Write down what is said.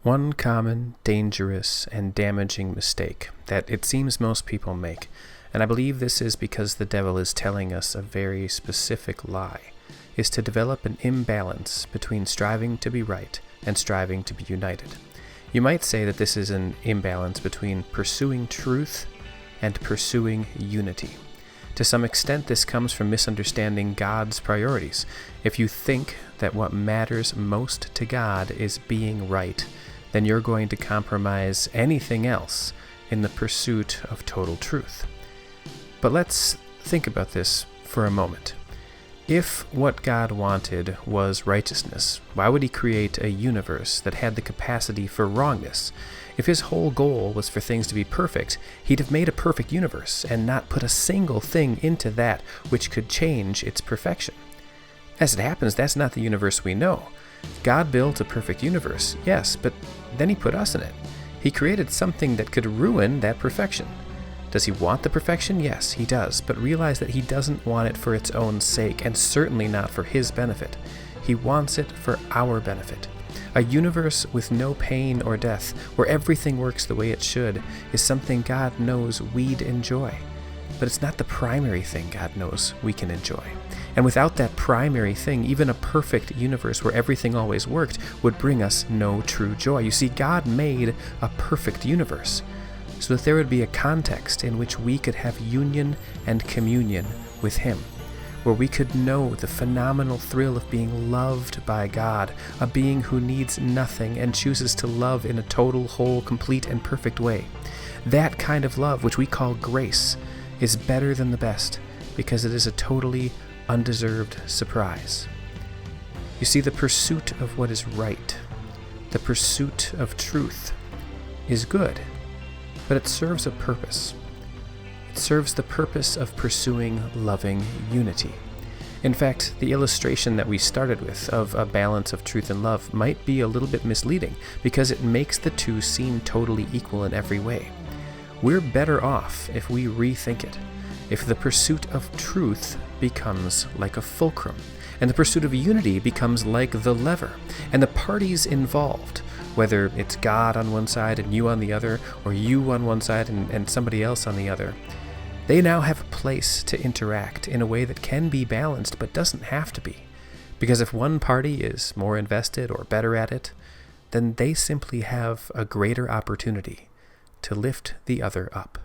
One common, dangerous, and damaging mistake that it seems most people make, and I believe this is because the devil is telling us a very specific lie, is to develop an imbalance between striving to be right and striving to be united. You might say that this is an imbalance between pursuing truth and pursuing unity. To some extent, this comes from misunderstanding God's priorities. If you think that what matters most to God is being right, then you're going to compromise anything else in the pursuit of total truth. But let's think about this for a moment. If what God wanted was righteousness, why would he create a universe that had the capacity for wrongness? If his whole goal was for things to be perfect, he'd have made a perfect universe and not put a single thing into that which could change its perfection. As it happens, that's not the universe we know. God built a perfect universe, yes, but then he put us in it. He created something that could ruin that perfection. Does he want the perfection? Yes, he does, but realize that he doesn't want it for its own sake, and certainly not for his benefit. He wants it for our benefit. A universe with no pain or death, where everything works the way it should, is something God knows we'd enjoy. But it's not the primary thing God knows we can enjoy. And without that primary thing, even a perfect universe where everything always worked would bring us no true joy. You see, God made a perfect universe so that there would be a context in which we could have union and communion with him, where we could know the phenomenal thrill of being loved by God, a being who needs nothing and chooses to love in a total, whole, complete, and perfect way. That kind of love, which we call grace, is better than the best because it is a totally undeserved surprise. You see, the pursuit of what is right, the pursuit of truth, is good, but it serves a purpose. It serves the purpose of pursuing loving unity. In fact, the illustration that we started with of a balance of truth and love might be a little bit misleading because it makes the two seem totally equal in every way. We're better off if we rethink it, if the pursuit of truth becomes like a fulcrum, and the pursuit of unity becomes like the lever, and the parties involved, whether it's God on one side and you on the other, or you on one side and somebody else on the other, they now have a place to interact in a way that can be balanced but doesn't have to be. Because if one party is more invested or better at it, then they simply have a greater opportunity to lift the other up.